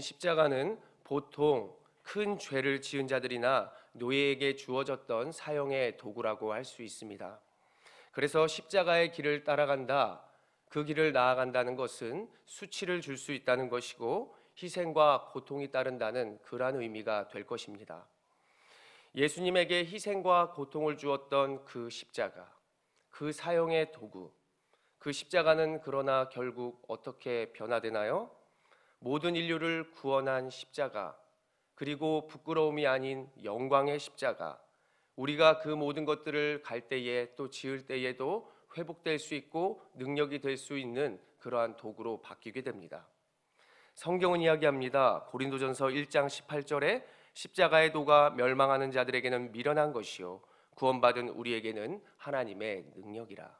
십자가는 보통 큰 죄를 지은 자들이나 노예에게 주어졌던 사형의 도구라고 할 수 있습니다. 그래서 십자가의 길을 따라간다, 그 길을 나아간다는 것은 수치를 줄 수 있다는 것이고 희생과 고통이 따른다는 그러한 의미가 될 것입니다. 예수님에게 희생과 고통을 주었던 그 십자가, 그 사형의 도구, 그 십자가는 그러나 결국 어떻게 변화되나요? 모든 인류를 구원한 십자가, 그리고 부끄러움이 아닌 영광의 십자가, 우리가 그 모든 것들을 갈 때에 또 지을 때에도 회복될 수 있고 능력이 될 수 있는 그러한 도구로 바뀌게 됩니다. 성경은 이야기합니다. 고린도전서 1장 18절에 십자가의 도가 멸망하는 자들에게는 미련한 것이요 구원받은 우리에게는 하나님의 능력이라.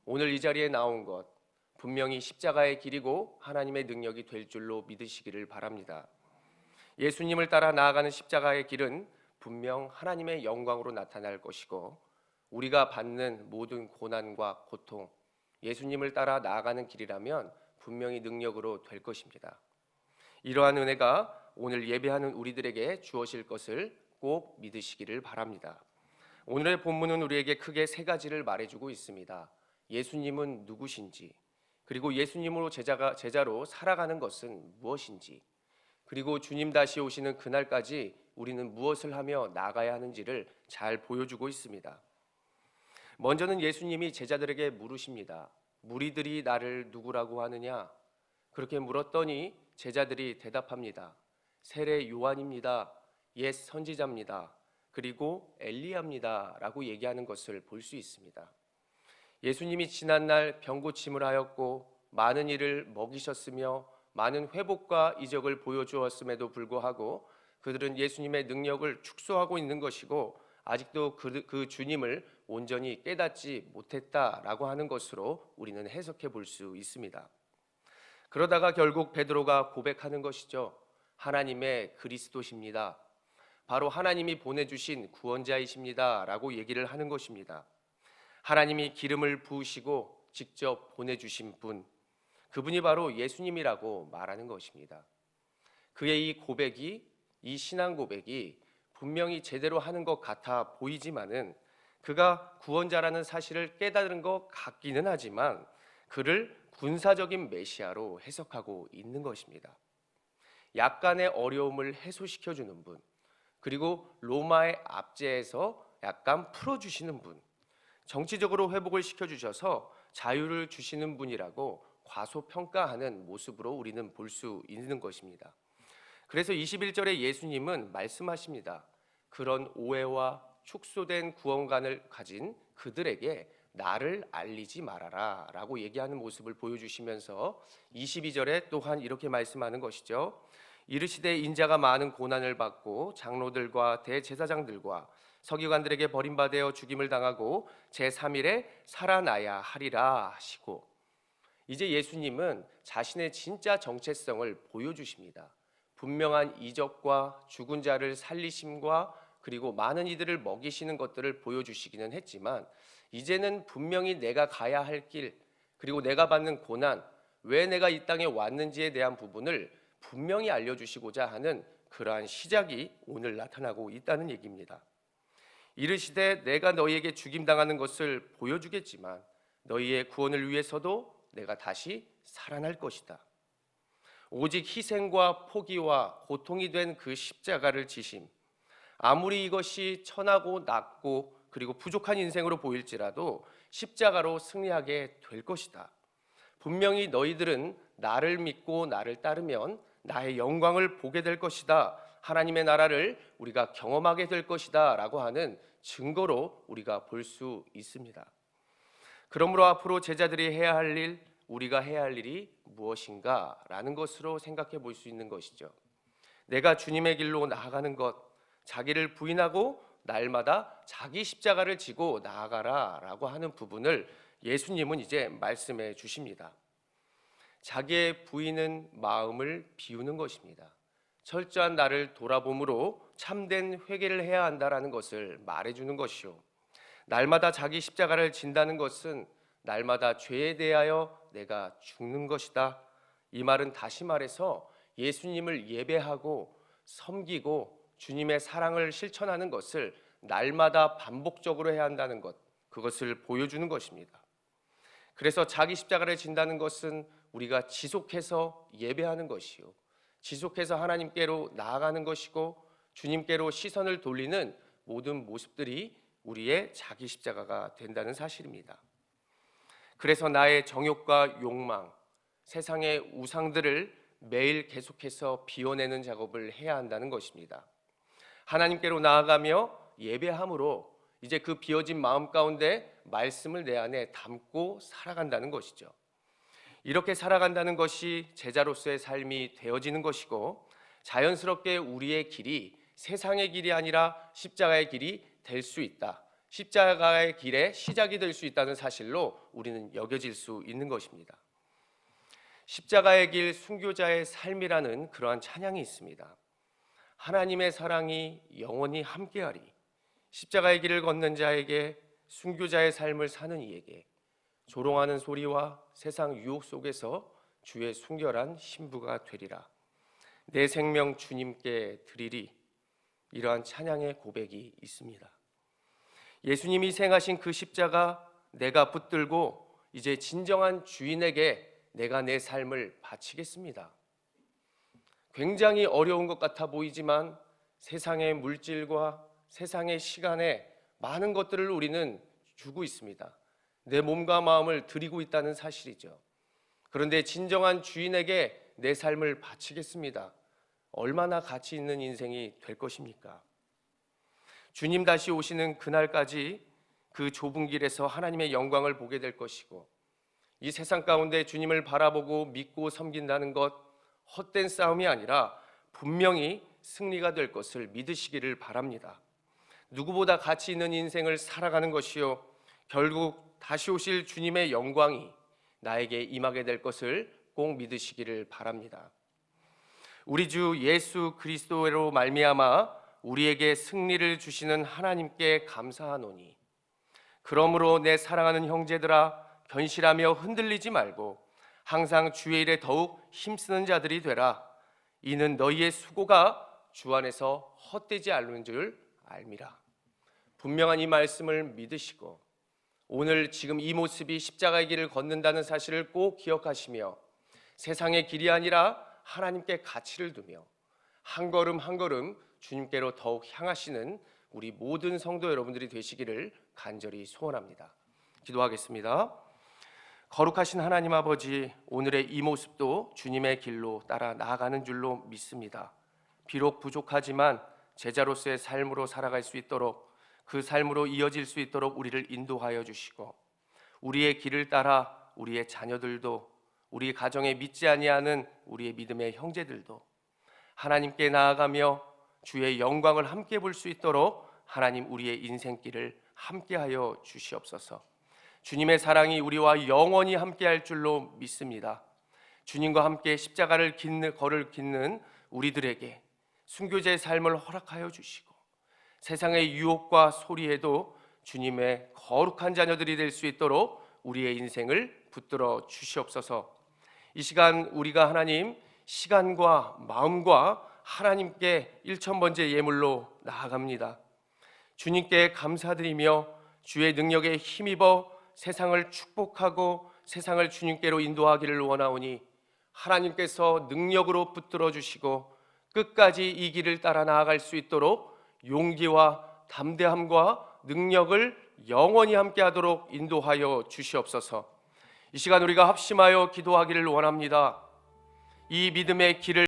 오늘 이 자리에 나온 것 분명히 십자가의 길이고 하나님의 능력이 될 줄로 믿으시기를 바랍니다. 예수님을 따라 나아가는 십자가의 길은 분명 하나님의 영광으로 나타날 것이고 우리가 받는 모든 고난과 고통, 예수님을 따라 나아가는 길이라면 분명히 능력으로 될 것입니다. 이러한 은혜가 오늘 예배하는 우리들에게 주어질 것을 꼭 믿으시기를 바랍니다. 오늘의 본문은 우리에게 크게 세 가지를 말해주고 있습니다. 예수님은 누구신지, 그리고 예수님으로 제자로 살아가는 것은 무엇인지, 그리고 주님 다시 오시는 그날까지 우리는 무엇을 하며 나가야 하는지를 잘 보여주고 있습니다. 먼저는 예수님이 제자들에게 물으십니다. 무리들이 나를 누구라고 하느냐? 그렇게 물었더니 제자들이 대답합니다. 세례 요한입니다. 옛 선지자입니다. 그리고 엘리야입니다. 라고 얘기하는 것을 볼 수 있습니다. 예수님이 지난날 병고침을 하였고 많은 이를 먹이셨으며 많은 회복과 이적을 보여주었음에도 불구하고 그들은 예수님의 능력을 축소하고 있는 것이고 아직도 그 주님을 온전히 깨닫지 못했다라고 하는 것으로 우리는 해석해 볼 수 있습니다. 그러다가 결국 베드로가 고백하는 것이죠. 하나님의 그리스도십니다. 바로 하나님이 보내주신 구원자이십니다 라고 얘기를 하는 것입니다. 하나님이 기름을 부으시고 직접 보내주신 분, 그분이 바로 예수님이라고 말하는 것입니다. 그의 이 고백이, 이 신앙 고백이 분명히 제대로 하는 것 같아 보이지만은 그가 구원자라는 사실을 깨달은 것 같기는 하지만 그를 군사적인 메시아로 해석하고 있는 것입니다. 약간의 어려움을 해소시켜주는 분, 그리고 로마의 압제에서 약간 풀어주시는 분, 정치적으로 회복을 시켜주셔서 자유를 주시는 분이라고 과소평가하는 모습으로 우리는 볼 수 있는 것입니다. 그래서 21절에 예수님은 말씀하십니다. 그런 오해와 축소된 구원관을 가진 그들에게 나를 알리지 말아라 라고 얘기하는 모습을 보여주시면서 22절에 또한 이렇게 말씀하는 것이죠. 이르시되 인자가 많은 고난을 받고 장로들과 대제사장들과 서기관들에게 버림받아 죽임을 당하고 제3일에 살아나야 하리라 하시고, 이제 예수님은 자신의 진짜 정체성을 보여주십니다. 분명한 이적과 죽은 자를 살리심과 그리고 많은 이들을 먹이시는 것들을 보여주시기는 했지만 이제는 분명히 내가 가야 할 길, 그리고 내가 받는 고난, 왜 내가 이 땅에 왔는지에 대한 부분을 분명히 알려주시고자 하는 그러한 시작이 오늘 나타나고 있다는 얘기입니다. 이르시되 내가 너희에게 죽임당하는 것을 보여주겠지만 너희의 구원을 위해서도 내가 다시 살아날 것이다. 오직 희생과 포기와 고통이 된 그 십자가를 지심, 아무리 이것이 천하고 낮고 그리고 부족한 인생으로 보일지라도 십자가로 승리하게 될 것이다. 분명히 너희들은 나를 믿고 나를 따르면 나의 영광을 보게 될 것이다. 하나님의 나라를 우리가 경험하게 될 것이다 라고 하는 증거로 우리가 볼 수 있습니다. 그러므로 앞으로 제자들이 해야 할 일, 우리가 해야 할 일이 무엇인가 라는 것으로 생각해 볼 수 있는 것이죠. 내가 주님의 길로 나아가는 것, 자기를 부인하고 날마다 자기 십자가를 지고 나아가라 라고 하는 부분을 예수님은 이제 말씀해 주십니다. 자기의 부인은 마음을 비우는 것입니다. 철저한 나를 돌아봄으로 참된 회개를 해야 한다라는 것을 말해주는 것이요. 날마다 자기 십자가를 진다는 것은 날마다 죄에 대하여 내가 죽는 것이다. 이 말은 다시 말해서 예수님을 예배하고 섬기고 주님의 사랑을 실천하는 것을 날마다 반복적으로 해야 한다는 것, 그것을 보여주는 것입니다. 그래서 자기 십자가를 진다는 것은 우리가 지속해서 예배하는 것이요, 지속해서 하나님께로 나아가는 것이고 주님께로 시선을 돌리는 모든 모습들이 우리의 자기 십자가가 된다는 사실입니다. 그래서 나의 정욕과 욕망, 세상의 우상들을 매일 계속해서 비워내는 작업을 해야 한다는 것입니다. 하나님께로 나아가며 예배함으로 이제 그 비워진 마음 가운데 말씀을 내 안에 담고 살아간다는 것이죠. 이렇게 살아간다는 것이 제자로서의 삶이 되어지는 것이고, 자연스럽게 우리의 길이 세상의 길이 아니라 십자가의 길이 될 수 있다, 십자가의 길의 시작이 될 수 있다는 사실로 우리는 여겨질 수 있는 것입니다. 십자가의 길 순교자의 삶이라는 그러한 찬양이 있습니다. 하나님의 사랑이 영원히 함께하리. 십자가의 길을 걷는 자에게, 순교자의 삶을 사는 이에게 조롱하는 소리와 세상 유혹 속에서 주의 순결한 신부가 되리라. 내 생명 주님께 드리리. 이러한 찬양의 고백이 있습니다. 예수님이 생하신 그 십자가 내가 붙들고 이제 진정한 주인에게 내가 내 삶을 바치겠습니다. 굉장히 어려운 것 같아 보이지만 세상의 물질과 세상의 시간에 많은 것들을 우리는 주고 있습니다. 내 몸과 마음을 드리고 있다는 사실이죠. 그런데 진정한 주인에게 내 삶을 바치겠습니다. 얼마나 가치 있는 인생이 될 것입니까? 주님 다시 오시는 그날까지 그 좁은 길에서 하나님의 영광을 보게 될 것이고, 이 세상 가운데 주님을 바라보고 믿고 섬긴다는 것, 헛된 싸움이 아니라 분명히 승리가 될 것을 믿으시기를 바랍니다. 누구보다 가치 있는 인생을 살아가는 것이요, 결국 다시 오실 주님의 영광이 나에게 임하게 될 것을 꼭 믿으시기를 바랍니다. 우리 주 예수 그리스도로 말미암아 우리에게 승리를 주시는 하나님께 감사하노니, 그러므로 내 사랑하는 형제들아, 견실하며 흔들리지 말고 항상 주의 일에 더욱 힘쓰는 자들이 되라. 이는 너희의 수고가 주 안에서 헛되지 않는 줄 알미라. 분명한 이 말씀을 믿으시고 오늘 지금 이 모습이 십자가의 길을 걷는다는 사실을 꼭 기억하시며, 세상의 길이 아니라 하나님께 가치를 두며 한 걸음 한 걸음 주님께로 더욱 향하시는 우리 모든 성도 여러분들이 되시기를 간절히 소원합니다. 기도하겠습니다. 거룩하신 하나님 아버지, 오늘의 이 모습도 주님의 길로 따라 나아가는 줄로 믿습니다. 비록 부족하지만 제자로서의 삶으로 살아갈 수 있도록, 그 삶으로 이어질 수 있도록 우리를 인도하여 주시고, 우리의 길을 따라 우리의 자녀들도, 우리 가정에 믿지 아니하는 우리의 믿음의 형제들도 하나님께 나아가며 주의 영광을 함께 볼 수 있도록 하나님 우리의 인생길을 함께하여 주시옵소서. 주님의 사랑이 우리와 영원히 함께할 줄로 믿습니다. 주님과 함께 십자가를 걸을 깃는 우리들에게 순교자의 삶을 허락하여 주시고, 세상의 유혹과 소리에도 주님의 거룩한 자녀들이 될 수 있도록 우리의 인생을 붙들어 주시옵소서. 이 시간 우리가 하나님, 시간과 마음과 하나님께 1000번째 예물로 나아갑니다. 주님께 감사드리며 주의 능력에 힘입어 세상을 축복하고 세상을 주님께로 인도하기를 원하오니, 하나님께서 능력으로 붙들어 주시고 끝까지 이 길을 따라 나아갈 수 있도록 용기와 담대함과 능력을 영원히 함께하도록 인도하여 주시옵소서. 이 시간 우리가 합심하여 기도하기를 원합니다. 이 믿음의 길을